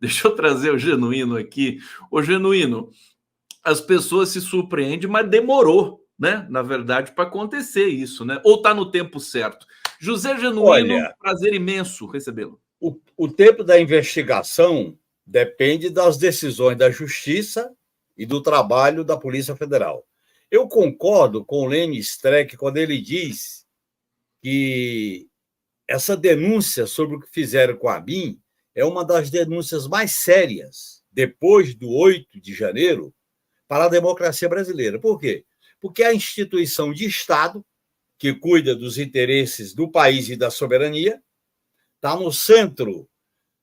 Deixa eu trazer o Genuíno aqui. O Genuíno, as pessoas se surpreendem, mas demorou, né? Na verdade, para acontecer isso, né? Ou está no tempo certo? José Genuíno, Olha, prazer imenso recebê-lo. o tempo da investigação depende das decisões da Justiça e do trabalho da Polícia Federal. Eu concordo com o Lênin Streck quando ele diz que essa denúncia sobre o que fizeram com a ABIN é uma das denúncias mais sérias depois do 8 de janeiro para a democracia brasileira. Por quê? Porque a instituição de Estado, que cuida dos interesses do país e da soberania, está no centro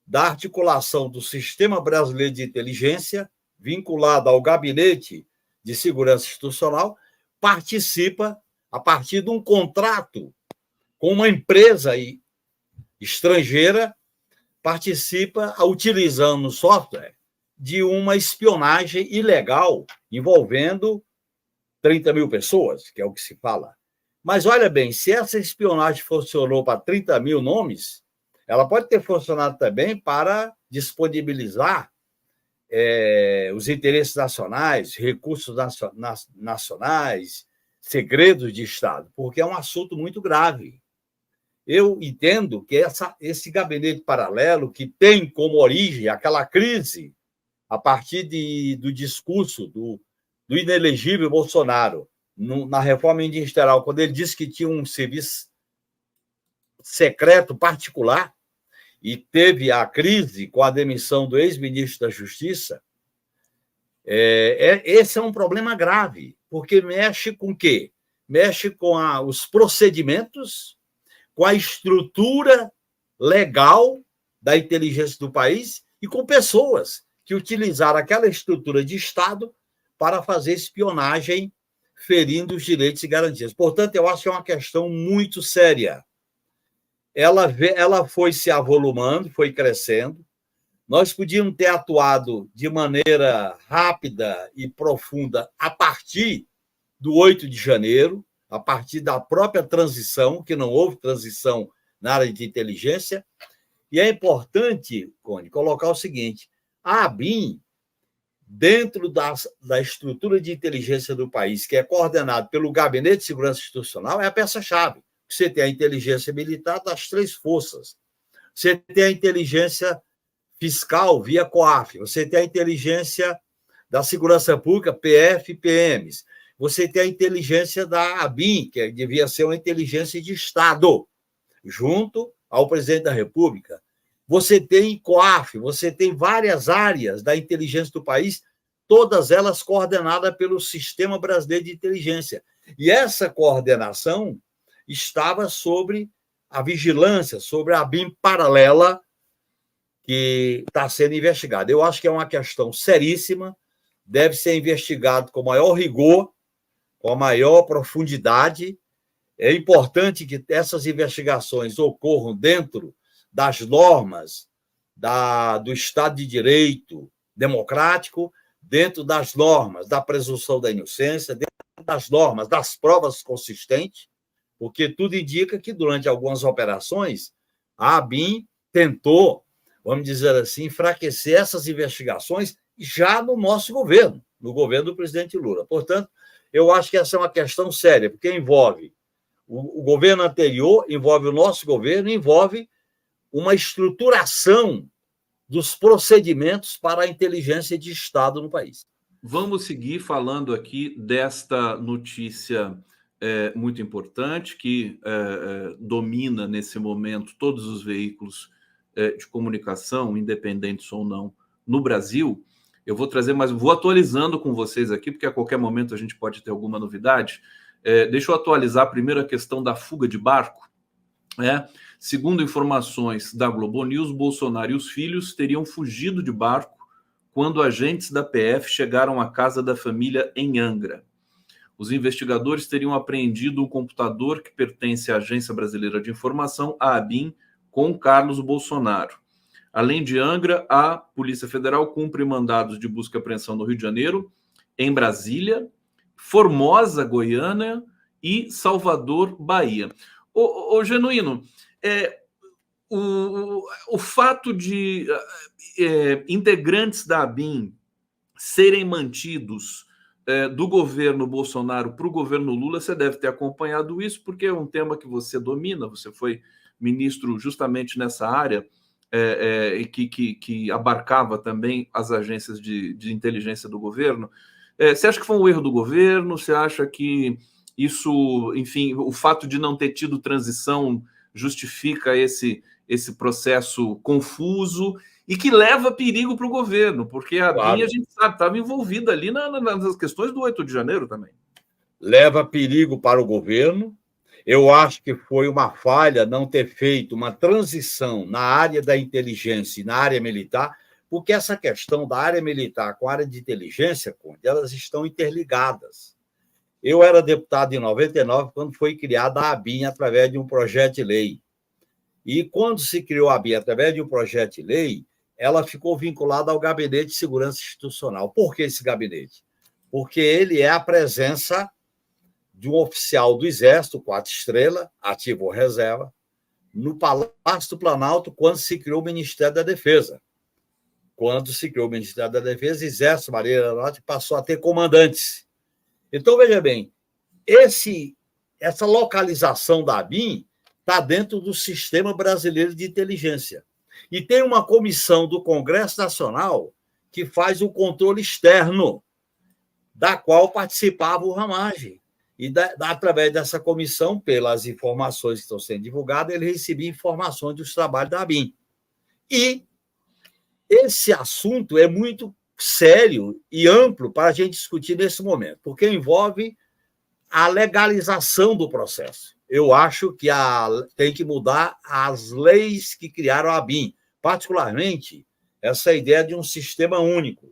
da articulação do Sistema Brasileiro de Inteligência, vinculado ao Gabinete de Segurança Institucional, participa a partir de um contrato com uma empresa estrangeira, participa utilizando software de uma espionagem ilegal envolvendo 30 mil pessoas, que é o que se fala. Mas olha bem, se essa espionagem funcionou para 30 mil nomes, ela pode ter funcionado também para disponibilizar os interesses nacionais, recursos nacionais, segredos de Estado, porque é um assunto muito grave. Eu entendo que esse gabinete paralelo, que tem como origem aquela crise a partir do discurso do inelegível Bolsonaro na reforma ministerial, quando ele disse que tinha um serviço secreto particular e teve a crise com a demissão do ex-ministro da Justiça, esse é um problema grave, porque mexe com o quê? Mexe com os procedimentos, com a estrutura legal da inteligência do país e com pessoas que utilizaram aquela estrutura de Estado para fazer espionagem, ferindo os direitos e garantias. Portanto, eu acho que é uma questão muito séria. Ela foi se avolumando, foi crescendo. Nós podíamos ter atuado de maneira rápida e profunda a partir do 8 de janeiro, a partir da própria transição, que não houve transição na área de inteligência. E é importante, Cone, colocar o seguinte: a ABIN, dentro da estrutura de inteligência do país, que é coordenado pelo Gabinete de Segurança Institucional, é a peça-chave. Você tem a inteligência militar das 3 forças. Você tem a inteligência fiscal via COAF. Você tem a inteligência da segurança pública, PF e PMs. Você tem a inteligência da ABIN, que devia ser uma inteligência de Estado, junto ao presidente da República. Você tem COAF, você tem várias áreas da inteligência do país, todas elas coordenadas pelo Sistema Brasileiro de Inteligência. E essa coordenação estava sobre a vigilância, sobre a ABIN paralela que está sendo investigada. Eu acho que é uma questão seríssima, deve ser investigado com maior rigor, com a maior profundidade. É importante que essas investigações ocorram dentro das normas do Estado de Direito democrático, dentro das normas da presunção da inocência, dentro das normas das provas consistentes, porque tudo indica que, durante algumas operações, a ABIN tentou, vamos dizer assim, enfraquecer essas investigações já no nosso governo, no governo do presidente Lula. Portanto, eu acho que essa é uma questão séria, porque envolve o governo anterior, envolve o nosso governo, envolve uma estruturação dos procedimentos para a inteligência de Estado no país. Vamos seguir falando aqui desta notícia muito importante que domina nesse momento todos os veículos de comunicação, independentes ou não, no Brasil. Eu vou trazer, mas vou atualizando com vocês aqui, porque a qualquer momento a gente pode ter alguma novidade. Deixa eu atualizar primeiro a questão da fuga de barco. Segundo informações da Globo News, Bolsonaro e os filhos teriam fugido de barco quando agentes da PF chegaram à casa da família em Angra. Os investigadores teriam apreendido um computador que pertence à Agência Brasileira de Informação, a ABIN, com Carlos Bolsonaro. Além de Angra, a Polícia Federal cumpre mandados de busca e apreensão no Rio de Janeiro, em Brasília, Formosa, Goiânia e Salvador, Bahia. Ô Genuíno, o fato de integrantes da ABIN serem mantidos do governo Bolsonaro para o governo Lula, você deve ter acompanhado isso, porque é um tema que você domina, você foi ministro justamente nessa área, que abarcava também as agências de inteligência do governo. Você acha que foi um erro do governo? Você acha que isso, enfim, o fato de não ter tido transição justifica esse processo confuso e que leva perigo para o governo, porque a Claro. BIM, a gente sabe, estava envolvida ali nas questões do 8 de janeiro também. Leva perigo para o governo. Eu acho que foi uma falha não ter feito uma transição na área da inteligência e na área militar, porque essa questão da área militar com a área de inteligência, elas estão interligadas. Eu era deputado em 99, quando foi criada a ABIN através de um projeto de lei. E quando se criou a ABIN através de um projeto de lei, ela ficou vinculada ao Gabinete de Segurança Institucional. Por que esse gabinete? Porque ele é a presença de um oficial do Exército, 4 estrelas, ativo ou reserva, no Palácio do Planalto, quando se criou o Ministério da Defesa. Quando se criou o Ministério da Defesa, Exército, Marinha Aeronáutica passou a ter comandantes. Então, veja bem, essa localização da ABIN está dentro do Sistema Brasileiro de Inteligência. E tem uma comissão do Congresso Nacional que faz o controle externo, da qual participava o Ramagem. E, através dessa comissão, pelas informações que estão sendo divulgadas, ele recebia informações dos trabalhos da ABIN. E esse assunto é muito sério e amplo para a gente discutir nesse momento, porque envolve a legalização do processo. Eu acho que tem que mudar as leis que criaram a ABIN, particularmente essa ideia de um sistema único.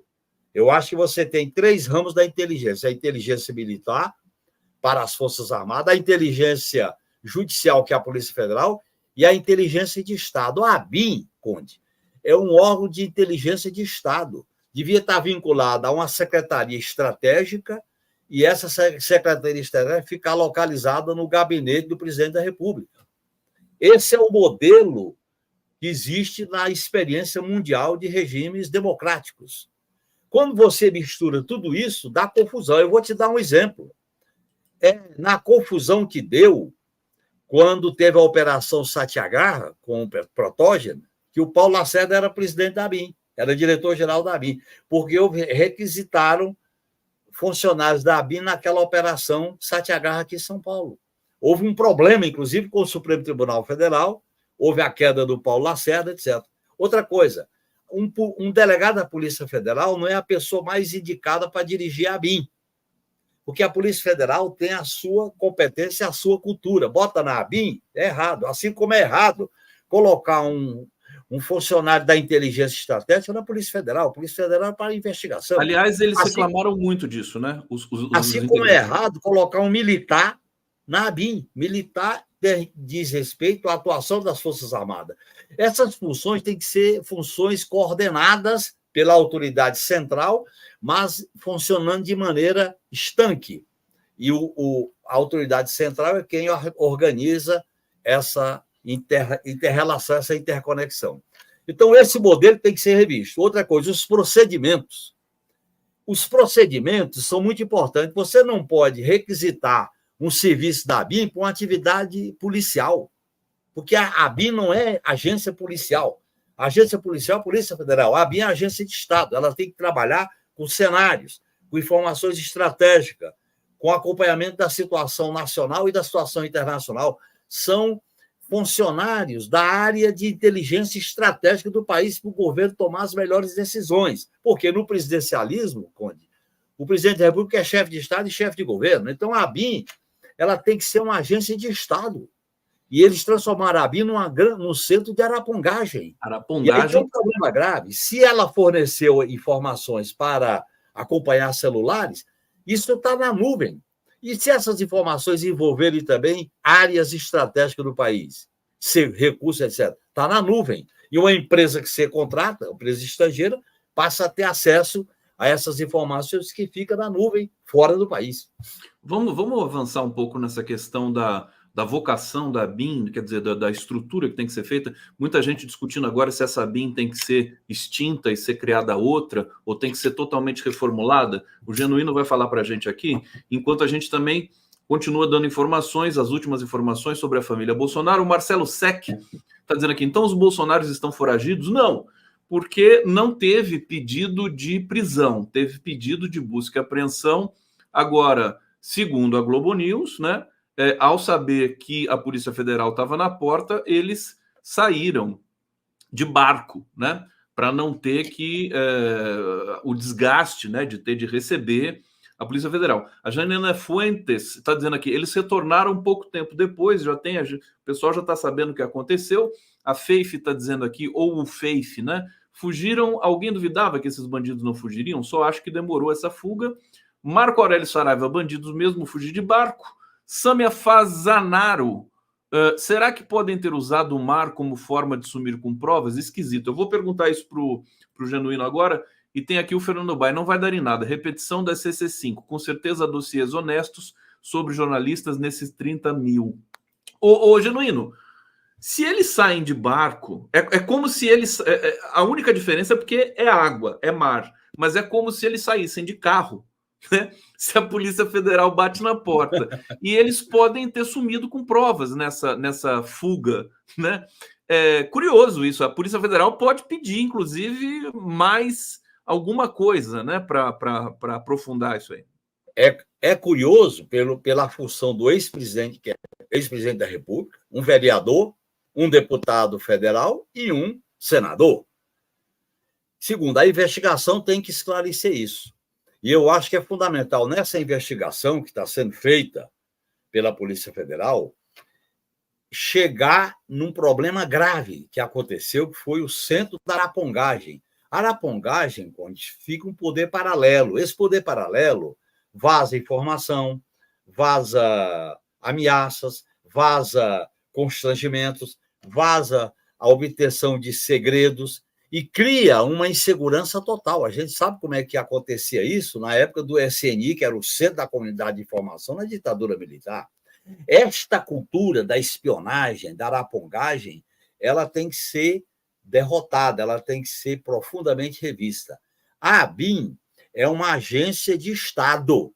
Eu acho que você tem 3 ramos da inteligência: a inteligência militar, para as Forças Armadas, a inteligência judicial, que é a Polícia Federal, e a inteligência de Estado. A ABIN, Conde, é um órgão de inteligência de Estado. Devia estar vinculada a uma secretaria estratégica, e essa secretaria estratégica ficar localizada no gabinete do presidente da República. Esse é o modelo que existe na experiência mundial de regimes democráticos. Quando você mistura tudo isso, dá confusão. Eu vou te dar um exemplo. Na confusão que deu quando teve a Operação Satyagraha com o Protógeno, que o Paulo Lacerda era presidente da ABIN, era diretor-geral da ABIN, porque requisitaram funcionários da ABIN naquela Operação Satyagraha aqui em São Paulo. Houve um problema, inclusive, com o Supremo Tribunal Federal, houve a queda do Paulo Lacerda, etc. Outra coisa, um delegado da Polícia Federal não é a pessoa mais indicada para dirigir a ABIN, porque a Polícia Federal tem a sua competência, a sua cultura. Bota na ABIN, é errado. Assim como é errado colocar um funcionário da inteligência estratégica na Polícia Federal. A Polícia Federal é para investigação. Aliás, eles reclamaram muito disso, né? Assim como é errado colocar um militar na ABIN. Militar diz respeito à atuação das Forças Armadas. Essas funções têm que ser funções coordenadas pela autoridade central, mas funcionando de maneira estanque. E a autoridade central é quem organiza essa inter-relação, essa interconexão. Então, esse modelo tem que ser revisto. Outra coisa, os procedimentos. Os procedimentos são muito importantes. Você não pode requisitar um serviço da ABIN para uma atividade policial, porque a ABIN não é agência policial. A agência policial é a Polícia Federal. A ABIN é a agência de Estado. Ela tem que trabalhar com cenários, com informações estratégicas, com acompanhamento da situação nacional e da situação internacional. São funcionários da área de inteligência estratégica do país para o governo tomar as melhores decisões. Porque no presidencialismo, Conde, o presidente da República é chefe de Estado e chefe de governo. Então, a ABIN ela tem que ser uma agência de Estado. E eles transformaram a ABIN num centro de arapongagem. E aí tem um problema grave. Se ela forneceu informações para acompanhar celulares, isso está na nuvem. E se essas informações envolverem também áreas estratégicas do país, recursos, etc., está na nuvem. E uma empresa que você contrata, uma empresa estrangeira, passa a ter acesso a essas informações que ficam na nuvem, fora do país. Vamos avançar um pouco nessa questão da vocação da ABIN, quer dizer, da estrutura que tem que ser feita. Muita gente discutindo agora se essa ABIN tem que ser extinta e ser criada outra, ou tem que ser totalmente reformulada. O Genuíno vai falar para a gente aqui, enquanto a gente também continua dando informações, as últimas informações sobre a família Bolsonaro. O Marcelo Sec está dizendo aqui, então os bolsonaros estão foragidos? Não, porque não teve pedido de prisão, teve pedido de busca e apreensão. Agora, segundo a Globo News, né, ao saber que a Polícia Federal estava na porta, eles saíram de barco, né, para não ter que o desgaste, né, de ter de receber a Polícia Federal. A Janina Fuentes está dizendo aqui, eles retornaram um pouco tempo depois, o pessoal já está sabendo o que aconteceu. A Faith está dizendo aqui, ou o Faith, né? Fugiram, alguém duvidava que esses bandidos não fugiriam? Só acho que demorou essa fuga. Marco Aurélio Saraiva, bandidos mesmo fugir de barco. Samia Fazanaro, será que podem ter usado o mar como forma de sumir com provas? Esquisito. Eu vou perguntar isso para o Genuíno agora. E tem aqui o Fernando Bai, não vai dar em nada. Repetição da CC5, com certeza dossiês honestos sobre jornalistas nesses 30 mil. Ô Genuíno, se eles saem de barco, é como se eles... a única diferença é porque é água, é mar. Mas é como se eles saíssem de carro, né? Se a Polícia Federal bate na porta. E eles podem ter sumido com provas nessa fuga, né? É curioso isso. A Polícia Federal pode pedir, inclusive, mais alguma coisa, né, para aprofundar isso aí. É curioso pela função do ex-presidente, que é ex-presidente da República, um vereador, um deputado federal e um senador. Segundo, a investigação tem que esclarecer isso. E eu acho que é fundamental nessa investigação que está sendo feita pela Polícia Federal chegar num problema grave que aconteceu, que foi o centro da arapongagem. A arapongagem, onde fica um poder paralelo. Esse poder paralelo vaza informação, vaza ameaças, vaza constrangimentos, vaza a obtenção de segredos e cria uma insegurança total. A gente sabe como é que acontecia isso na época do SNI, que era o Centro da Comunidade de Informação na ditadura militar. Esta cultura da espionagem, da arapongagem, ela tem que ser derrotada, ela tem que ser profundamente revista. A ABIN é uma agência de Estado.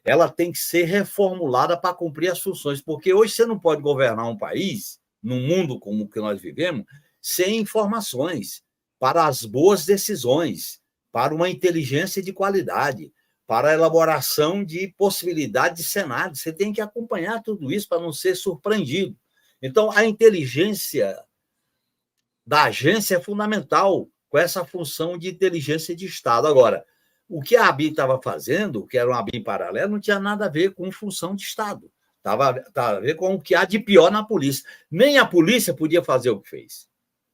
Ela tem que ser reformulada para cumprir as funções, porque hoje você não pode governar um país, num mundo como o que nós vivemos, sem informações para as boas decisões, para uma inteligência de qualidade, para a elaboração de possibilidade de cenário. Você tem que acompanhar tudo isso para não ser surpreendido. Então, a inteligência da agência é fundamental com essa função de inteligência de Estado. Agora, o que a ABIN estava fazendo, que era uma ABIN paralela, não tinha nada a ver com função de Estado. Estava a ver com o que há de pior na polícia. Nem a polícia podia fazer o que fez.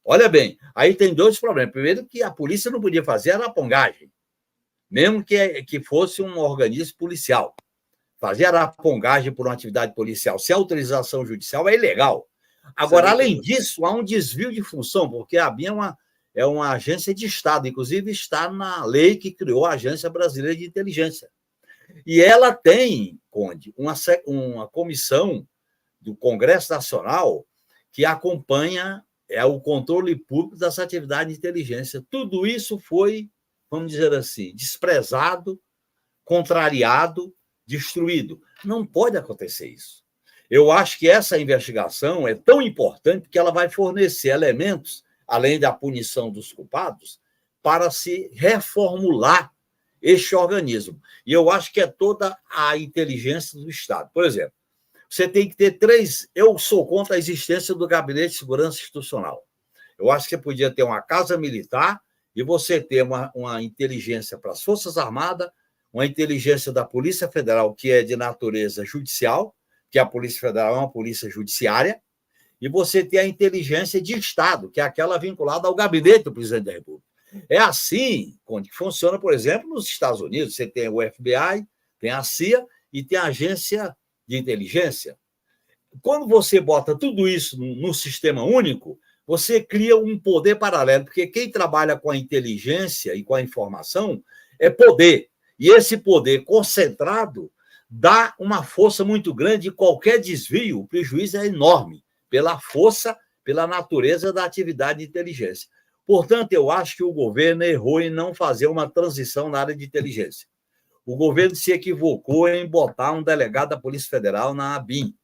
Olha bem, aí tem dois problemas. Primeiro, que a polícia não podia fazer arapongagem, mesmo que fosse um organismo policial. Fazer arapongagem por uma atividade policial sem autorização judicial é ilegal. Agora, além disso, há um desvio de função, porque a ABIN é uma agência de Estado, inclusive está na lei que criou a Agência Brasileira de Inteligência. E ela tem, Conde, uma comissão do Congresso Nacional que acompanha o controle público das atividades de inteligência. Tudo isso foi, vamos dizer assim, desprezado, contrariado, destruído. Não pode acontecer isso. Eu acho que essa investigação é tão importante que ela vai fornecer elementos, além da punição dos culpados, para se reformular este organismo. E eu acho que é toda a inteligência do Estado. Por exemplo, você tem que ter 3... Eu sou contra a existência do Gabinete de Segurança Institucional. Eu acho que você podia ter uma casa militar e você ter uma inteligência para as Forças Armadas, uma inteligência da Polícia Federal, que é de natureza judicial, que a Polícia Federal é uma polícia judiciária, e você tem a inteligência de Estado, que é aquela vinculada ao gabinete do presidente da República. É assim que funciona, por exemplo, nos Estados Unidos. Você tem o FBI, tem a CIA e tem a agência de inteligência. Quando você bota tudo isso num sistema único, você cria um poder paralelo, porque quem trabalha com a inteligência e com a informação é poder. E esse poder concentrado dá uma força muito grande e qualquer desvio, o prejuízo é enorme pela força, pela natureza da atividade de inteligência. Portanto, eu acho que o governo errou em não fazer uma transição na área de inteligência. O governo se equivocou em botar um delegado da Polícia Federal na ABIN.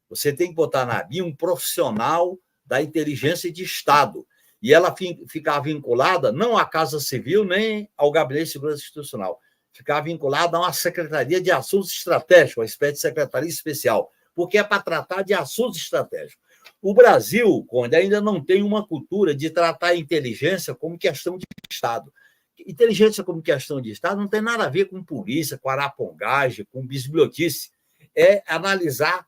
Você tem que botar na ABIN um profissional da inteligência de Estado. E ela ficar vinculada não à Casa Civil, nem ao Gabinete de Segurança Institucional. Ficar vinculada a uma Secretaria de Assuntos Estratégicos, uma espécie de secretaria especial, porque é para tratar de assuntos estratégicos. O Brasil, Conde, ainda não tem uma cultura de tratar a inteligência como questão de Estado. Inteligência como questão de Estado não tem nada a ver com polícia, com arapongagem, com bisbilhotice. É analisar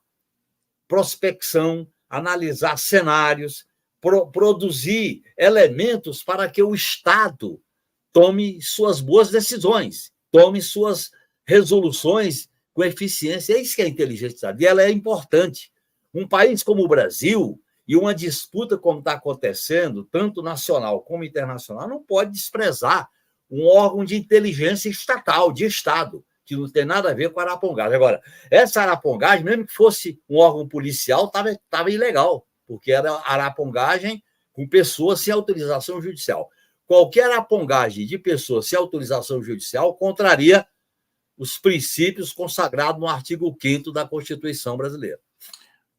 prospecção, analisar cenários, produzir elementos para que o Estado tome suas boas decisões, tome suas resoluções com eficiência. É isso que é a inteligência de Estado. E ela é importante. Um país como o Brasil, e uma disputa como está acontecendo, tanto nacional como internacional, não pode desprezar um órgão de inteligência estatal, de Estado, que não tem nada a ver com a arapongagem. Agora, essa arapongagem, mesmo que fosse um órgão policial, estava ilegal, porque era arapongagem com pessoas sem autorização judicial. Qualquer arapongagem de pessoas sem autorização judicial contraria os princípios consagrados no artigo 5º da Constituição brasileira.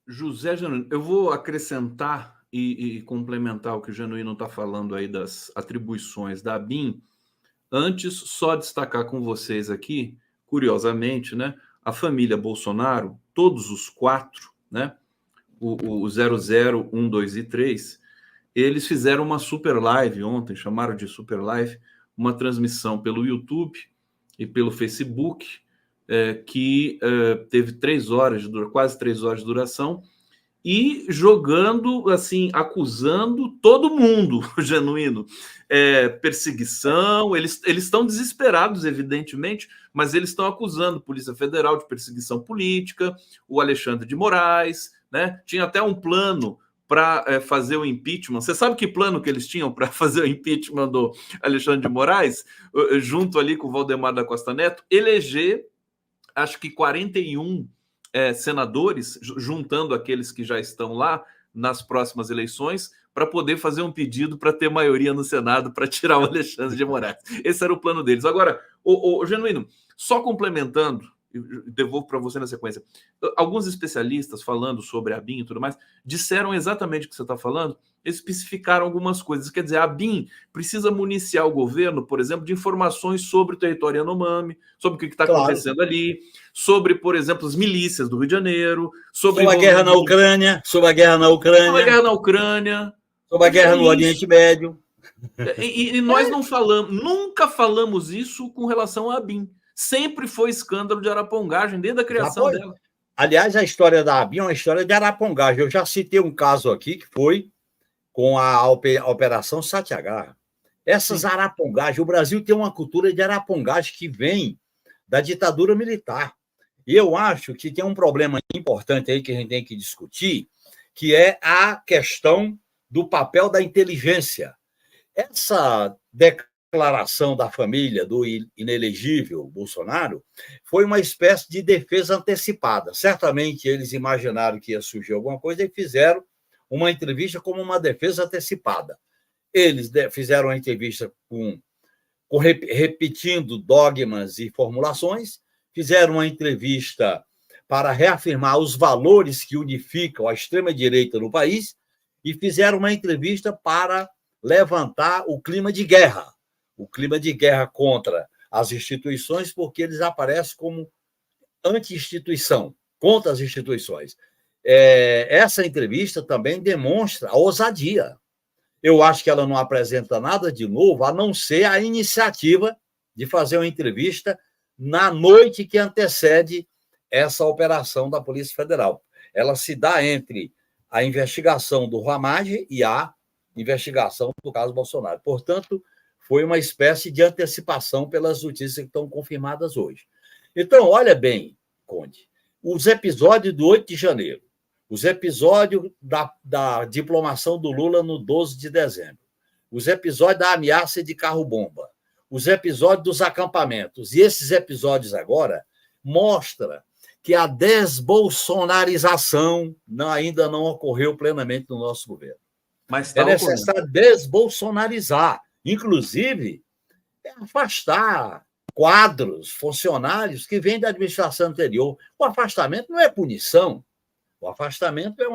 José Genuíno, eu vou acrescentar e complementar o que o Genuíno está falando aí das atribuições da ABIN. Antes, só destacar com vocês aqui, curiosamente, né, a família Bolsonaro, todos os 4, né, o 00, 1, 2 e 3, eles fizeram uma super live ontem, chamaram de super live, uma transmissão pelo YouTube e pelo Facebook, que teve 3 horas, quase 3 horas de duração, e jogando, assim, acusando todo mundo, Genuíno, perseguição. Eles estão desesperados, evidentemente, mas eles estão acusando a Polícia Federal de perseguição política, o Alexandre de Moraes, né? Tinha até um plano para fazer o impeachment. Você sabe que plano que eles tinham para fazer o impeachment do Alexandre de Moraes, junto ali com o Valdemar da Costa Neto? Eleger, acho que 41 senadores, juntando aqueles que já estão lá nas próximas eleições, para poder fazer um pedido para ter maioria no Senado para tirar o Alexandre de Moraes. Esse era o plano deles. Agora, o Genuíno, só complementando, devolvo para você na sequência, alguns especialistas falando sobre a ABIN e tudo mais, disseram exatamente o que você está falando, especificaram algumas coisas. Quer dizer, a ABIN precisa municiar o governo, por exemplo, de informações sobre o território Yanomami, sobre o que está acontecendo ali, sobre, por exemplo, as milícias do Rio de Janeiro, sobre a guerra na Ucrânia, sobre a guerra na Ucrânia, sobre a guerra no Oriente Médio. E nós não falamos, nunca falamos isso com relação à ABIN. Sempre foi escândalo de arapongagem, desde a criação dela. Aliás, a história da ABIN é uma história de arapongagem. Eu já citei um caso aqui que foi com a Operação Satyagraha. Essas arapongagens, o Brasil tem uma cultura de arapongagem que vem da ditadura militar. E eu acho que tem um problema importante aí que a gente tem que discutir, que é a questão do papel da inteligência. Essa declaração da família do inelegível Bolsonaro foi uma espécie de defesa antecipada. Certamente eles imaginaram que ia surgir alguma coisa e fizeram uma entrevista como uma defesa antecipada. Eles fizeram a entrevista repetindo dogmas e formulações, fizeram uma entrevista para reafirmar os valores que unificam a extrema-direita no país e fizeram uma entrevista para levantar o clima de guerra contra as instituições, porque eles aparecem como anti-instituição, contra as instituições. Essa entrevista também demonstra a ousadia. Eu acho que ela não apresenta nada de novo, a não ser a iniciativa de fazer uma entrevista na noite que antecede essa operação da Polícia Federal. Ela se dá entre a investigação do Ramagem e a investigação do caso Bolsonaro. Portanto, foi uma espécie de antecipação pelas notícias que estão confirmadas hoje. Então, olha bem, Conde, os episódios do 8 de janeiro, os episódios da diplomação do Lula no 12 de dezembro, os episódios da ameaça de carro-bomba, os episódios dos acampamentos, e esses episódios agora mostra que a desbolsonarização ainda não ocorreu plenamente no nosso governo. Mas é necessário desbolsonarizar, inclusive afastar quadros, funcionários que vêm da administração anterior. O afastamento não é punição, o afastamento é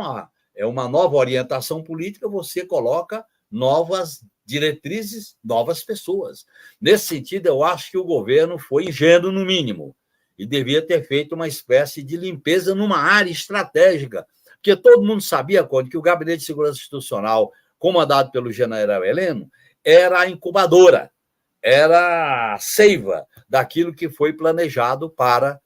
uma nova orientação política, você coloca novas diretrizes, novas pessoas. Nesse sentido, eu acho que o governo foi ingênuo, no mínimo, e devia ter feito uma espécie de limpeza numa área estratégica, porque todo mundo sabia, Conde, que o Gabinete de Segurança Institucional, comandado pelo general Heleno, era a incubadora, era a seiva daquilo que foi planejado para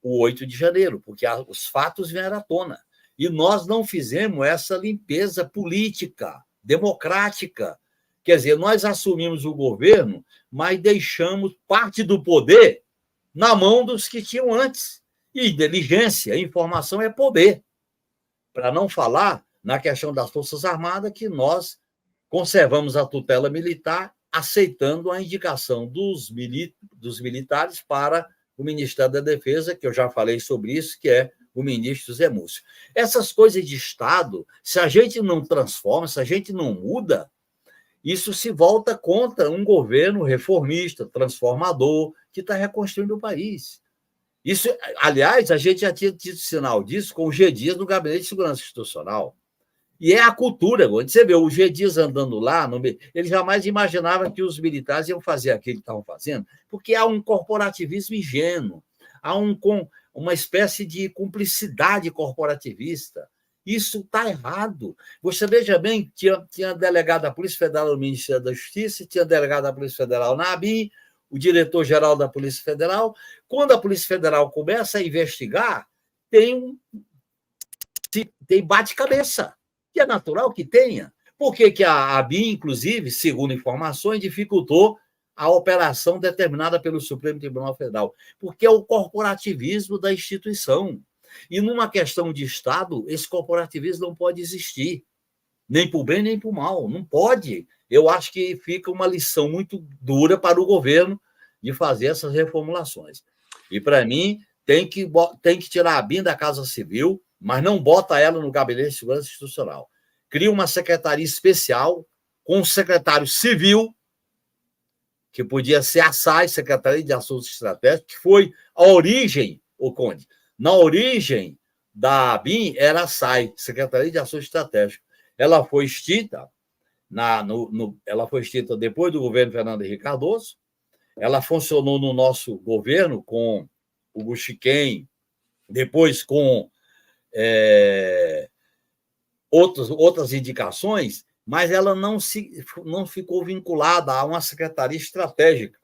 o 8 de janeiro, porque os fatos vieram à tona. E nós não fizemos essa limpeza política, democrática. Quer dizer, nós assumimos o governo, mas deixamos parte do poder na mão dos que tinham antes. E inteligência, informação é poder. Para não falar na questão das Forças Armadas, que nós conservamos a tutela militar, aceitando a indicação dos militares para o Ministério da Defesa, que eu já falei sobre isso, que é o ministro Zé Múcio. Essas coisas de Estado, se a gente não transforma, se a gente não muda, isso se volta contra um governo reformista, transformador, que está reconstruindo o país. Isso, aliás, a gente já tinha tido sinal disso com o G. Dias no Gabinete de Segurança Institucional. E é a cultura. Quando você vê o G. Dias andando lá, ele jamais imaginava que os militares iam fazer aquilo que estavam fazendo, porque há um corporativismo ingênuo, há uma espécie de cumplicidade corporativista. Isso está errado. Você veja bem, tinha delegado da Polícia Federal no Ministério da Justiça, tinha delegado da Polícia Federal na ABIN, o diretor-geral da Polícia Federal. Quando a Polícia Federal começa a investigar, tem bate-cabeça, que é natural que tenha. Por que a ABIN, inclusive, segundo informações, dificultou a operação determinada pelo Supremo Tribunal Federal? Porque é o corporativismo da instituição. E numa questão de Estado, esse corporativismo não pode existir, nem para o bem, nem para o mal. Não pode. Eu acho que fica uma lição muito dura para o governo de fazer essas reformulações. E, para mim, tem que tirar a ABIN da Casa Civil, mas não bota ela no Gabinete de Segurança Institucional. Cria uma secretaria especial com um secretário civil, que podia ser a SAI, Secretaria de Assuntos Estratégicos, que foi a origem, o Conde. Na origem da ABIN era a SAI, Secretaria de Assuntos Estratégicos. Ela foi extinta, ela foi extinta depois do governo Fernando Henrique Cardoso. Ela funcionou no nosso governo com o Guxiquem, depois com outras indicações, mas ela não ficou vinculada a uma secretaria estratégica.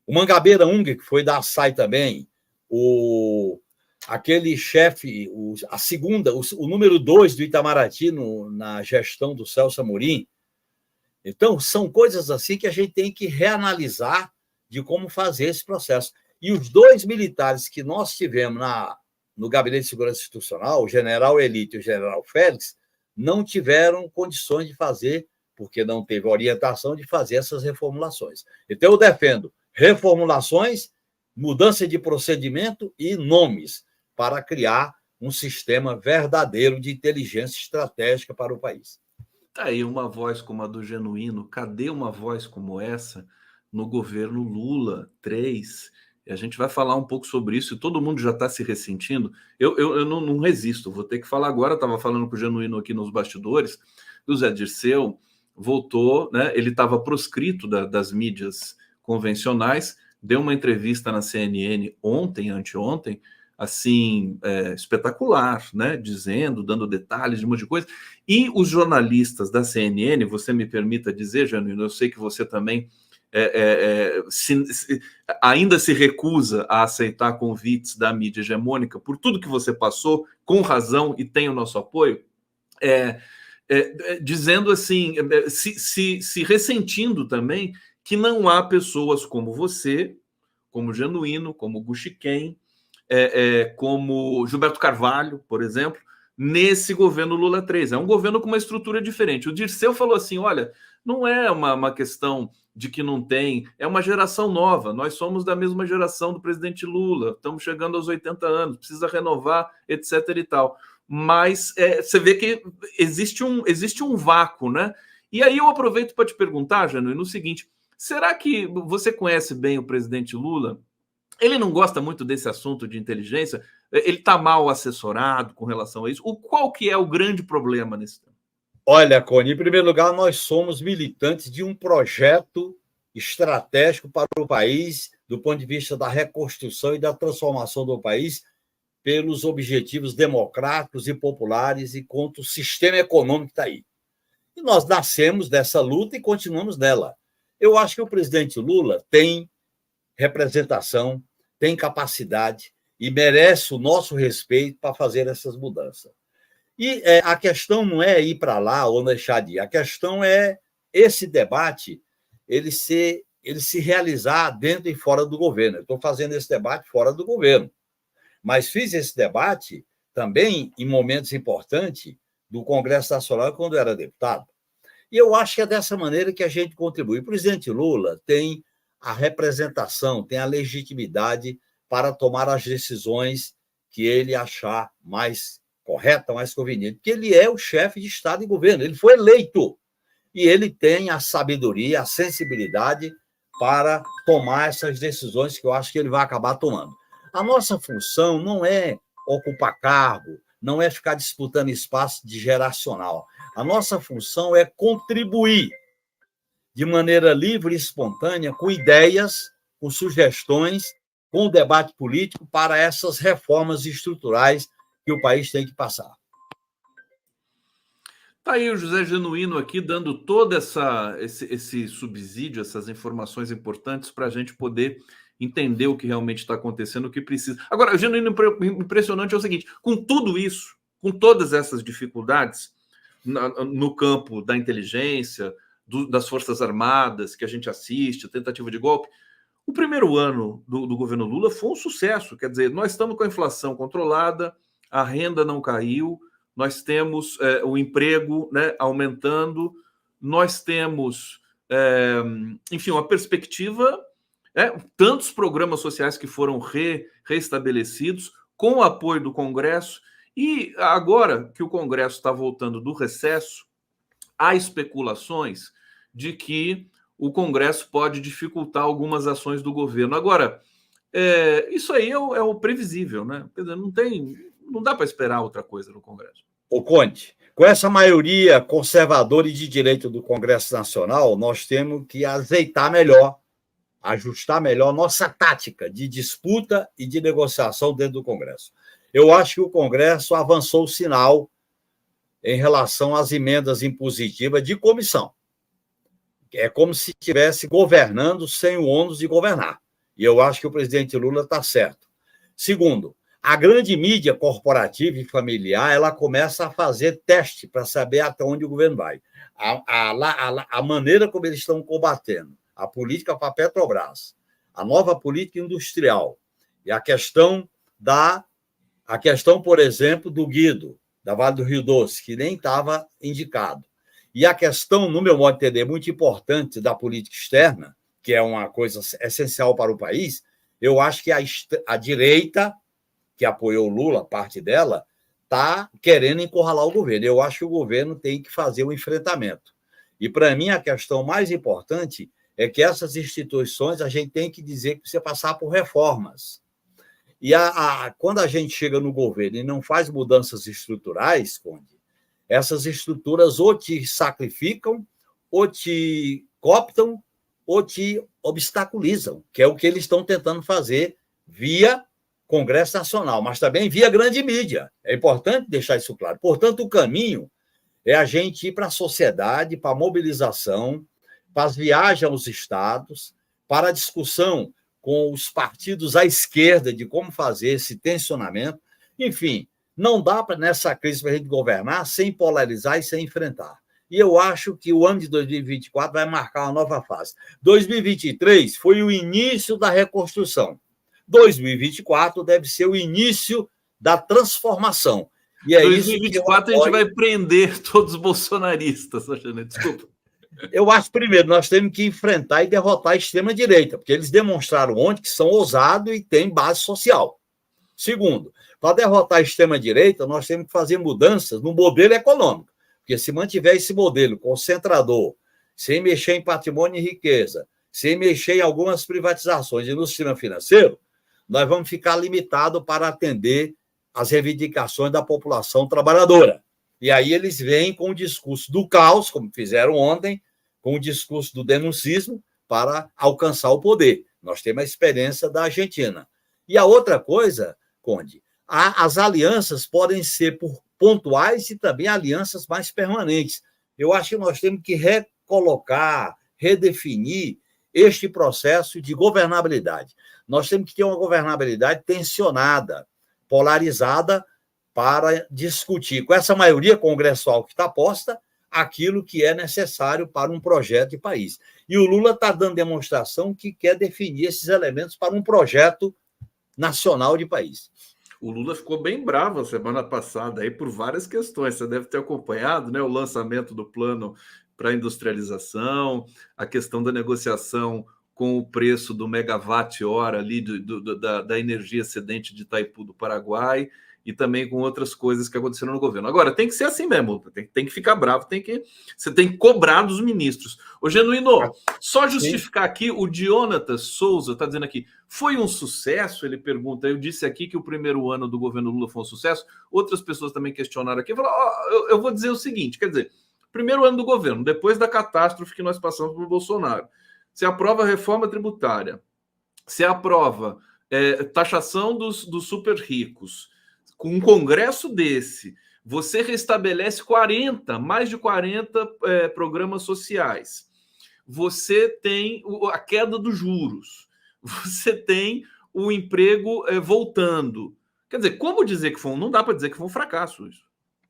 O Mangabeira Unger, que foi da SAI também, aquele chefe, o número 2 do Itamaraty na gestão do Celso Amorim. Então, são coisas assim que a gente tem que reanalisar de como fazer esse processo. E os 2 militares que nós tivemos no Gabinete de Segurança Institucional, o general Elito e o general Félix, não tiveram condições de fazer, porque não teve orientação de fazer essas reformulações. Então, eu defendo reformulações, mudança de procedimento e nomes para criar um sistema verdadeiro de inteligência estratégica para o país. Tá aí uma voz como a do Genuíno. Cadê uma voz como essa no governo Lula 3? E a gente vai falar um pouco sobre isso, e todo mundo já está se ressentindo. Eu não resisto, vou ter que falar agora. Estava falando com o Genuíno aqui nos bastidores, o Zé Dirceu voltou, né? Ele estava proscrito das mídias convencionais, deu uma entrevista na CNN anteontem, assim, espetacular, né? Dando detalhes de um monte de coisa. E os jornalistas da CNN, você me permita dizer, Genuíno, eu sei que você também ainda se recusa a aceitar convites da mídia hegemônica por tudo que você passou, com razão, e tem o nosso apoio, dizendo assim, se ressentindo também que não há pessoas como você, como Genuíno, como Guxiquem, como Gilberto Carvalho, por exemplo, nesse governo Lula 3. É um governo com uma estrutura diferente. O Dirceu falou assim, olha, não é uma questão de que não tem, é uma geração nova. Nós somos da mesma geração do presidente Lula, estamos chegando aos 80 anos, precisa renovar, etc. e tal. Mas você vê que existe um vácuo, né? E aí eu aproveito para te perguntar, Jânio, no seguinte, será que você conhece bem o presidente Lula? Ele não gosta muito desse assunto de inteligência? Ele está mal assessorado com relação a isso? Qual que é o grande problema nesse tema? Olha, Cone, em primeiro lugar, nós somos militantes de um projeto estratégico para o país, do ponto de vista da reconstrução e da transformação do país, pelos objetivos democráticos e populares e contra o sistema econômico que está aí. E nós nascemos dessa luta e continuamos nela. Eu acho que o presidente Lula tem representação, tem capacidade e merece o nosso respeito para fazer essas mudanças. E a questão não é ir para lá ou deixar de ir, a questão é esse debate ele se realizar dentro e fora do governo. Eu estou fazendo esse debate fora do governo, mas fiz esse debate também em momentos importantes do Congresso Nacional, quando eu era deputado. E eu acho que é dessa maneira que a gente contribui. O presidente Lula tem a representação, tem a legitimidade para tomar as decisões que ele achar mais correta, mais conveniente, porque ele é o chefe de Estado e governo, ele foi eleito, e ele tem a sabedoria, a sensibilidade para tomar essas decisões que eu acho que ele vai acabar tomando. A nossa função não é ocupar cargo, não é ficar disputando espaço de geracional. A nossa função é contribuir de maneira livre e espontânea, com ideias, com sugestões, com o debate político para essas reformas estruturais que o país tem que passar. Está aí o José Genuíno aqui dando todo esse subsídio, essas informações importantes para a gente poder entender o que realmente está acontecendo, o que precisa. Agora, o Genuíno impressionante é o seguinte, com tudo isso, com todas essas dificuldades no campo da inteligência, das Forças Armadas, que a gente assiste, a tentativa de golpe, o primeiro ano do governo Lula foi um sucesso. Quer dizer, nós estamos com a inflação controlada, a renda não caiu, nós temos o emprego, né, aumentando, nós temos, enfim, uma perspectiva, tantos programas sociais que foram reestabelecidos com o apoio do Congresso, e agora que o Congresso está voltando do recesso, há especulações de que o Congresso pode dificultar algumas ações do governo. Agora, isso aí é o previsível, né? Quer dizer, não dá para esperar outra coisa no Congresso. Ô, Conde, com essa maioria conservadora e de direita do Congresso Nacional, nós temos que azeitar melhor, ajustar melhor nossa tática de disputa e de negociação dentro do Congresso. Eu acho que o Congresso avançou o sinal em relação às emendas impositivas de comissão. É como se estivesse governando sem o ônus de governar. E eu acho que o presidente Lula está certo. Segundo, a grande mídia corporativa e familiar, ela começa a fazer teste para saber até onde o governo vai. A maneira como eles estão combatendo a política para a Petrobras, a nova política industrial e a questão, por exemplo, do Guido, da Vale do Rio Doce, que nem estava indicado. E a questão, no meu modo de entender, muito importante da política externa, que é uma coisa essencial para o país, eu acho que a direita, que apoiou o Lula, parte dela, está querendo encurralar o governo. Eu acho que o governo tem que fazer o enfrentamento. E, para mim, a questão mais importante é que essas instituições, a gente tem que dizer que precisa passar por reformas. E quando a gente chega no governo e não faz mudanças estruturais, Conde, essas estruturas ou te sacrificam, ou te cooptam, ou te obstaculizam, que é o que eles estão tentando fazer via Congresso Nacional, mas também via grande mídia. É importante deixar isso claro. Portanto, o caminho é a gente ir para a sociedade, para a mobilização, para as viagens aos estados, para a discussão com os partidos à esquerda de como fazer esse tensionamento. Enfim, não dá para, nessa crise, para a gente governar sem polarizar e sem enfrentar. E eu acho que o ano de 2024 vai marcar uma nova fase. 2023 foi o início da reconstrução. 2024 deve ser o início da transformação. E é isso que eu 2024 a gente apoio. vai prender todos os bolsonaristas, Jânio, desculpa. Eu acho, primeiro, nós temos que enfrentar e derrotar a extrema-direita, porque eles demonstraram ontem que são ousados e têm base social. Segundo, para derrotar a extrema-direita, nós temos que fazer mudanças no modelo econômico, porque se mantiver esse modelo concentrador, sem mexer em patrimônio e riqueza, sem mexer em algumas privatizações e no sistema financeiro, nós vamos ficar limitados para atender as reivindicações da população trabalhadora. E aí eles vêm com o discurso do caos, como fizeram ontem, com o discurso do denuncismo, para alcançar o poder. Nós temos a experiência da Argentina. E a outra coisa, Conde, as alianças podem ser pontuais e também alianças mais permanentes. Eu acho que nós temos que recolocar, redefinir este processo de governabilidade. Nós temos que ter uma governabilidade tensionada, polarizada, para discutir com essa maioria congressual que está posta aquilo que é necessário para um projeto de país. E o Lula está dando demonstração que quer definir esses elementos para um projeto nacional de país. O Lula ficou bem bravo a semana passada aí por várias questões. Você deve ter acompanhado, né, o lançamento do plano para a industrialização, a questão da negociação com o preço do megawatt-hora ali da energia excedente de Itaipu do Paraguai, e também com outras coisas que aconteceram no governo. Agora, tem que ser assim mesmo, tem que ficar bravo, você tem que cobrar dos ministros. Ô, Genuíno, só justificar aqui, o Dionatas Souza está dizendo aqui, foi um sucesso? Ele pergunta, eu disse aqui que o primeiro ano do governo Lula foi um sucesso, outras pessoas também questionaram aqui, falaram, eu vou dizer o seguinte, quer dizer, primeiro ano do governo, depois da catástrofe que nós passamos por Bolsonaro, se aprova a reforma tributária, se aprova taxação dos super ricos, com um congresso desse, você restabelece mais de 40 programas sociais. Você tem a queda dos juros. Você tem o emprego voltando. Quer dizer, como dizer que foi não dá para dizer que foi um fracasso isso.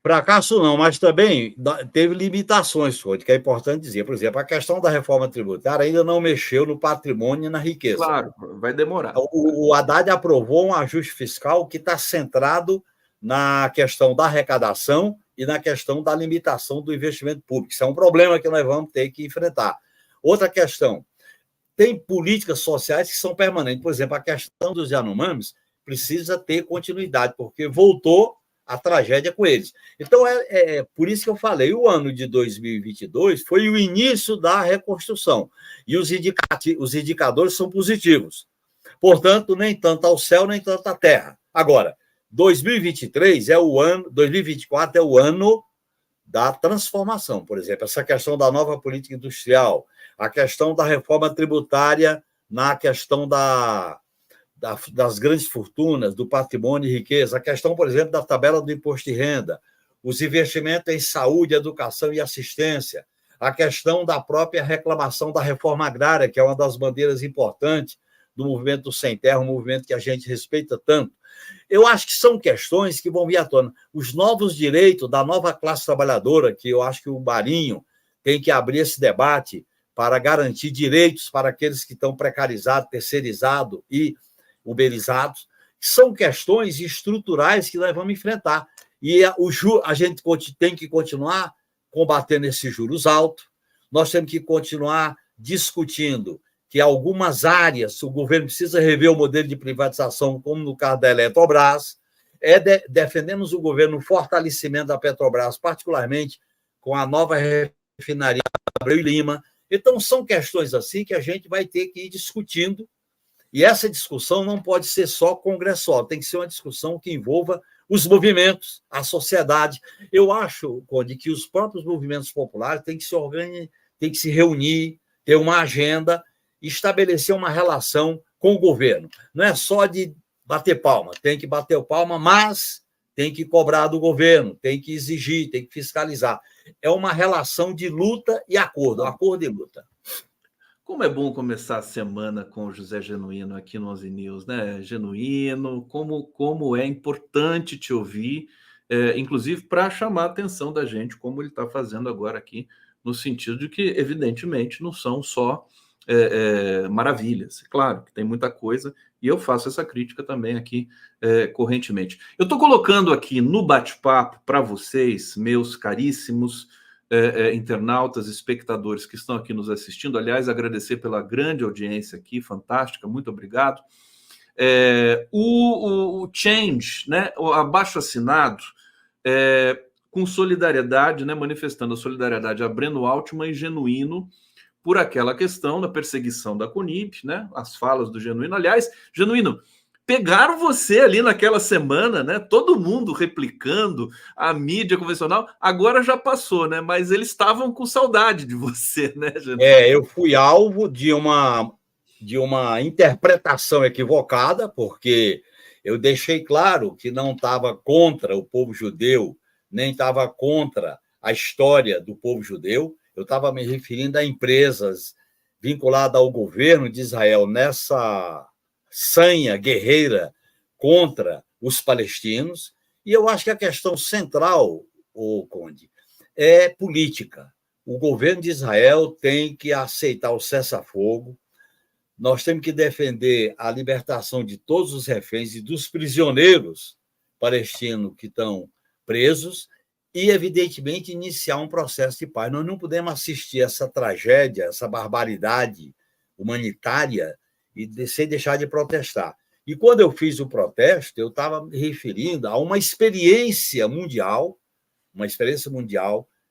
Fracasso não, mas também teve limitações, que é importante dizer. Por exemplo, a questão da reforma tributária ainda não mexeu no patrimônio e na riqueza. Claro, vai demorar. O Haddad aprovou um ajuste fiscal que está centrado na questão da arrecadação e na questão da limitação do investimento público. Isso é um problema que nós vamos ter que enfrentar. Outra questão, tem políticas sociais que são permanentes. Por exemplo, a questão dos Yanomamis precisa ter continuidade, porque voltou a tragédia com eles. Então, por isso que eu falei, o ano de 2022 foi o início da reconstrução, e os indicadores são positivos. Portanto, nem tanto ao céu, nem tanto à terra. Agora, 2024 é o ano da transformação. Por exemplo, essa questão da nova política industrial, a questão da reforma tributária na questão das grandes fortunas, do patrimônio e riqueza, a questão, por exemplo, da tabela do imposto de renda, os investimentos em saúde, educação e assistência, a questão da própria reclamação da reforma agrária, que é uma das bandeiras importantes do movimento do Sem Terra, um movimento que a gente respeita tanto. Eu acho que são questões que vão vir à tona. Os novos direitos da nova classe trabalhadora, que eu acho que o Marinho tem que abrir esse debate para garantir direitos para aqueles que estão precarizados, terceirizados e uberizados, são questões estruturais que nós vamos enfrentar. E a gente tem que continuar combatendo esses juros altos, nós temos que continuar discutindo que algumas áreas o governo precisa rever o modelo de privatização, como no caso da Eletrobras, defendemos o governo o fortalecimento da Petrobras, particularmente com a nova refinaria Abreu e Lima. Então, são questões assim que a gente vai ter que ir discutindo, e essa discussão não pode ser só congressual, tem que ser uma discussão que envolva os movimentos, a sociedade. Eu acho, Conde, que os próprios movimentos populares têm que se organizar, têm que se reunir, ter uma agenda, estabelecer uma relação com o governo. Não é só de bater palma, tem que bater palma, mas tem que cobrar do governo, tem que exigir, tem que fiscalizar. É uma relação de luta e acordo e luta. Como é bom começar a semana com o José Genuíno aqui no 11 News, né? Genuíno, como é importante te ouvir, inclusive para chamar a atenção da gente, como ele está fazendo agora aqui, no sentido de que, evidentemente, não são só maravilhas. Claro que tem muita coisa, e eu faço essa crítica também aqui correntemente. Eu estou colocando aqui no bate-papo para vocês, meus caríssimos internautas, espectadores que estão aqui nos assistindo. Aliás, agradecer pela grande audiência aqui, fantástica, muito obrigado. O Change, né, o abaixo-assinado, com solidariedade, né, manifestando a solidariedade a Breno Altman e Genuíno por aquela questão da perseguição da Conib, né, as falas do Genuíno. Aliás, Genuíno, pegaram você ali naquela semana, né? Todo mundo replicando, a mídia convencional, agora já passou, né? Mas eles estavam com saudade de você, né, Genuíno? Eu fui alvo de uma interpretação equivocada, porque eu deixei claro que não estava contra o povo judeu, nem estava contra a história do povo judeu. Eu estava me referindo a empresas vinculadas ao governo de Israel nessa sanha guerreira contra os palestinos. E eu acho que a questão central, Conde, é política. O governo de Israel tem que aceitar o cessar-fogo. Nós temos que defender a libertação de todos os reféns e dos prisioneiros palestinos que estão presos e, evidentemente, iniciar um processo de paz. Nós não podemos assistir essa tragédia, essa barbaridade humanitária sem deixar de protestar. E quando eu fiz o protesto, eu estava me referindo a uma experiência mundial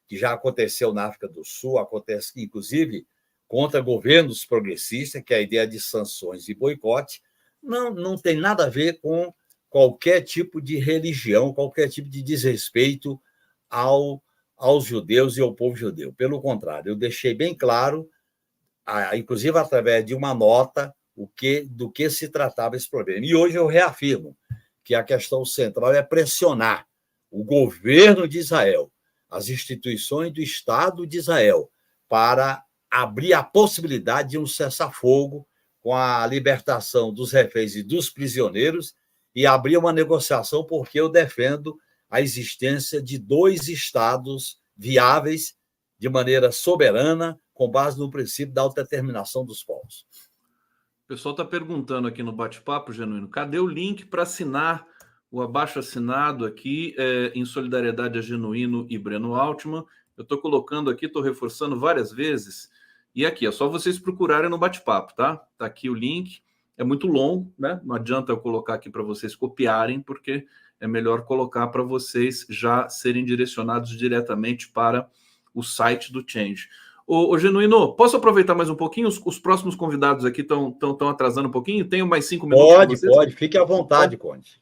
que já aconteceu na África do Sul, acontece, inclusive, contra governos progressistas, que é a ideia de sanções e boicote, não tem nada a ver com qualquer tipo de religião, qualquer tipo de desrespeito aos judeus e ao povo judeu. Pelo contrário, eu deixei bem claro, inclusive através de uma nota, do que se tratava esse problema. E hoje eu reafirmo que a questão central é pressionar o governo de Israel, as instituições do Estado de Israel, para abrir a possibilidade de um cessar-fogo com a libertação dos reféns e dos prisioneiros e abrir uma negociação, porque eu defendo a existência de 2 estados viáveis de maneira soberana, com base no princípio da autodeterminação dos povos. O pessoal está perguntando aqui no bate-papo, Genuíno, cadê o link para assinar o abaixo-assinado aqui em solidariedade a Genuíno e Breno Altman? Eu estou colocando aqui, estou reforçando várias vezes. E aqui, é só vocês procurarem no bate-papo, tá? Está aqui o link. É muito longo, né? Não adianta eu colocar aqui para vocês copiarem, porque é melhor colocar para vocês já serem direcionados diretamente para o site do Change. Ô Genuíno, posso aproveitar mais um pouquinho? Os próximos convidados aqui estão atrasando um pouquinho. Tenho mais 5 minutos. Pode. Fique à vontade, Conde.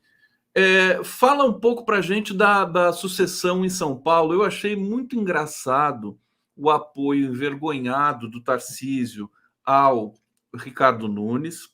Fala um pouco para a gente da sucessão em São Paulo. Eu achei muito engraçado o apoio envergonhado do Tarcísio ao Ricardo Nunes.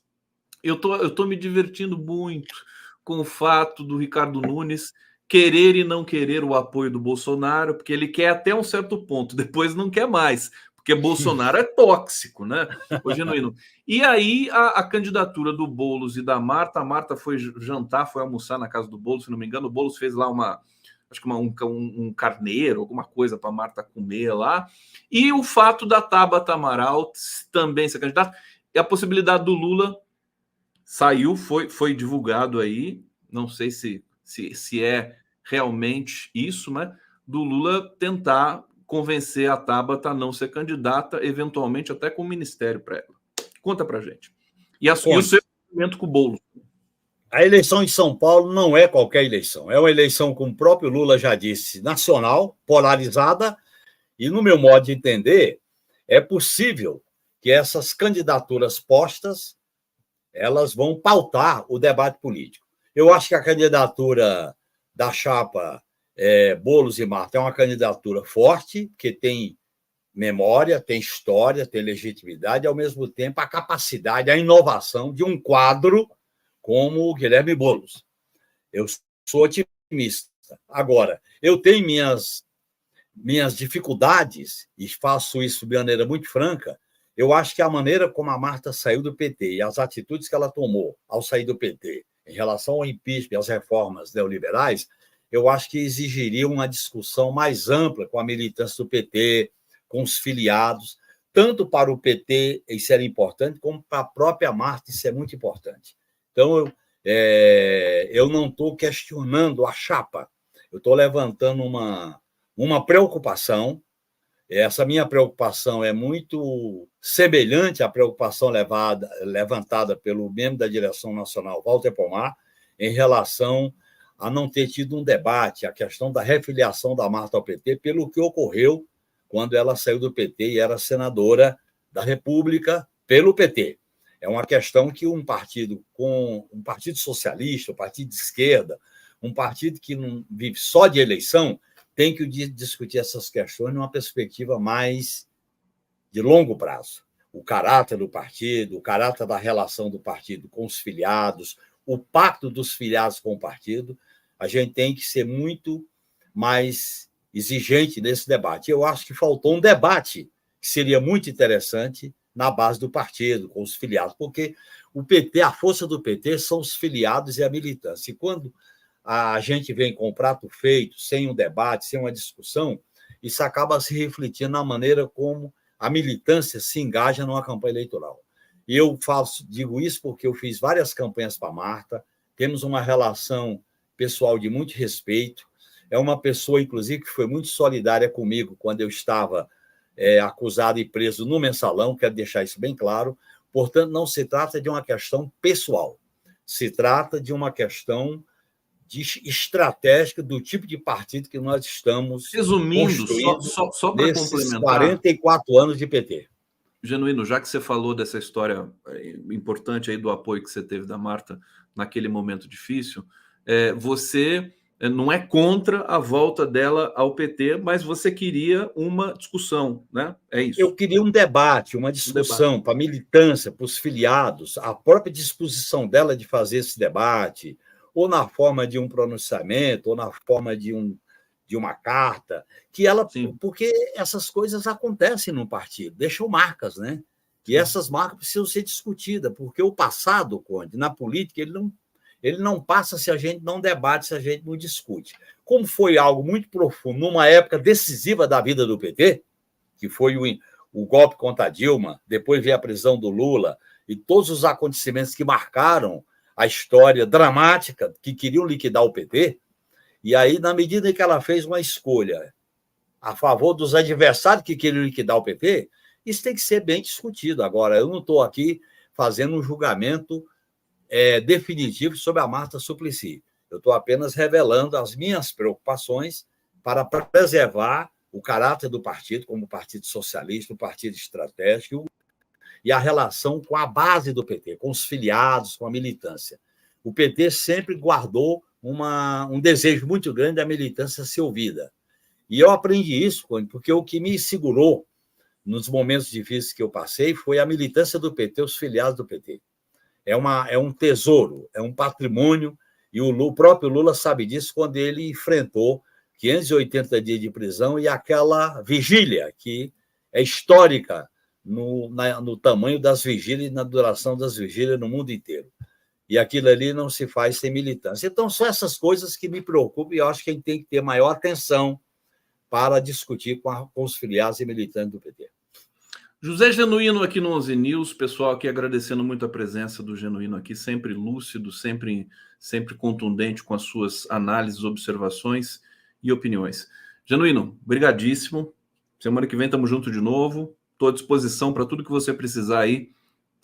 Eu tô me divertindo muito com o fato do Ricardo Nunes querer e não querer o apoio do Bolsonaro, porque ele quer até um certo ponto, depois não quer mais, porque Bolsonaro é tóxico, né, ô Genuíno? E aí a candidatura do Boulos e da Marta, a Marta foi jantar, foi almoçar na casa do Boulos, se não me engano, o Boulos fez lá um carneiro, alguma coisa para Marta comer lá, e o fato da Tabata Amaral também ser candidata, e a possibilidade do Lula saiu, foi divulgado aí, não sei se é realmente isso, né? Do Lula tentar convencer a Tabata a não ser candidata, eventualmente até com o ministério para ela. Conta para gente. E o seu argumento com o Boulos. A eleição em São Paulo não é qualquer eleição. É uma eleição, como o próprio Lula já disse, nacional, polarizada, e, no meu modo de entender, é possível que essas candidaturas postas elas vão pautar o debate político. Eu acho que a candidatura da chapa Boulos e Marta é uma candidatura forte, que tem memória, tem história, tem legitimidade, e, ao mesmo tempo, a capacidade, a inovação de um quadro como o Guilherme Boulos. Eu sou otimista. Agora, eu tenho minhas dificuldades, e faço isso de maneira muito franca. Eu acho que a maneira como a Marta saiu do PT e as atitudes que ela tomou ao sair do PT em relação ao impeachment e às reformas neoliberais, eu acho que exigiria uma discussão mais ampla com a militância do PT, com os filiados, tanto para o PT isso era importante, como para a própria Marta isso é muito importante. Então, eu não estou questionando a chapa, eu estou levantando uma preocupação. Essa minha preocupação é muito semelhante à preocupação levantada pelo membro da direção nacional, Walter Pomar, em relação a não ter tido um debate, a questão da refiliação da Marta ao PT, pelo que ocorreu quando ela saiu do PT e era senadora da República pelo PT. É uma questão que um partido socialista, um partido de esquerda, um partido que não vive só de eleição, tem que discutir essas questões numa perspectiva mais de longo prazo. O caráter do partido, o caráter da relação do partido com os filiados, o pacto dos filiados com o partido, a gente tem que ser muito mais exigente nesse debate. Eu acho que faltou um debate que seria muito interessante na base do partido, com os filiados, porque o PT, a força do PT são os filiados e a militância. E quando a gente vem com o prato feito, sem um debate, sem uma discussão, isso acaba se refletindo na maneira como a militância se engaja numa campanha eleitoral. E eu digo isso porque eu fiz várias campanhas para a Marta, temos uma relação pessoal de muito respeito, é uma pessoa, inclusive, que foi muito solidária comigo quando eu estava acusado e preso no Mensalão, quero deixar isso bem claro. Portanto, não se trata de uma questão pessoal, se trata de uma questão estratégica do tipo de partido que nós estamos construindo só para complementar, 44 anos de PT. Genuíno, já que você falou dessa história importante aí do apoio que você teve da Marta naquele momento difícil, você não é contra a volta dela ao PT, mas você queria uma discussão, né? É isso. Eu queria um debate, uma discussão para a militância, para os filiados, a própria disposição dela de fazer esse debate, ou na forma de um pronunciamento, ou na forma de uma carta, que ela, porque essas coisas acontecem no partido, deixam marcas, né? E essas marcas precisam ser discutidas, porque o passado, Conde, na política, ele não passa se a gente não debate, se a gente não discute. Como foi algo muito profundo, numa época decisiva da vida do PT, que foi o golpe contra a Dilma, depois veio a prisão do Lula, e todos os acontecimentos que marcaram a história dramática, que queriam liquidar o PT, e aí, na medida em que ela fez uma escolha a favor dos adversários que queriam liquidar o PT, isso tem que ser bem discutido. Agora, eu não estou aqui fazendo um julgamento definitivo sobre a Marta Suplicy. Eu estou apenas revelando as minhas preocupações para preservar o caráter do partido como partido socialista, um partido estratégico, e a relação com a base do PT, com os filiados, com a militância. O PT sempre guardou um desejo muito grande da militância ser ouvida. E eu aprendi isso, porque o que me segurou nos momentos difíceis que eu passei foi a militância do PT, os filiados do PT. É um tesouro, é um patrimônio, e o próprio Lula sabe disso quando ele enfrentou 580 dias de prisão e aquela vigília, que é histórica no tamanho das vigílias e na duração das vigílias no mundo inteiro. E aquilo ali não se faz sem militância. Então, são essas coisas que me preocupam e eu acho que a gente tem que ter maior atenção para discutir com os filiados e militantes do PT. José Genuíno aqui no 11 News, pessoal aqui agradecendo muito a presença do Genuíno aqui, sempre lúcido, sempre contundente com as suas análises, observações e opiniões. Genuíno, brigadíssimo. Semana que vem estamos juntos de novo. Estou à disposição para tudo que você precisar aí.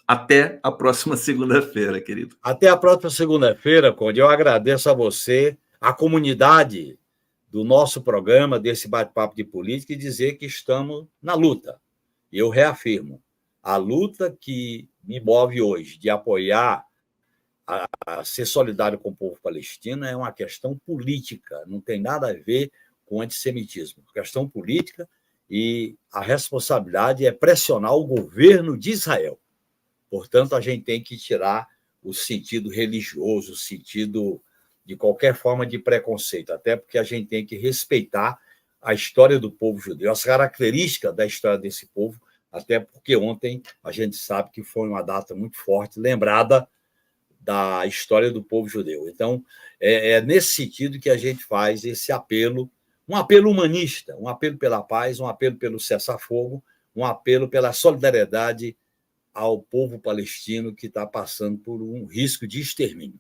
Até a próxima segunda-feira, querido. Até a próxima segunda-feira, Conde. Eu agradeço a você, a comunidade do nosso programa, desse bate-papo de política, e dizer que estamos na luta. Eu reafirmo, a luta que me move hoje de apoiar, a ser solidário com o povo palestino, é uma questão política, não tem nada a ver com antissemitismo. Questão política, e a responsabilidade é pressionar o governo de Israel. Portanto, a gente tem que tirar o sentido religioso, o sentido de qualquer forma de preconceito, até porque a gente tem que respeitar a história do povo judeu, as características da história desse povo, até porque ontem a gente sabe que foi uma data muito forte, lembrada da história do povo judeu. Então, é nesse sentido que a gente faz esse apelo, um apelo humanista, um apelo pela paz, um apelo pelo cessar-fogo, um apelo pela solidariedade ao povo palestino que está passando por um risco de extermínio.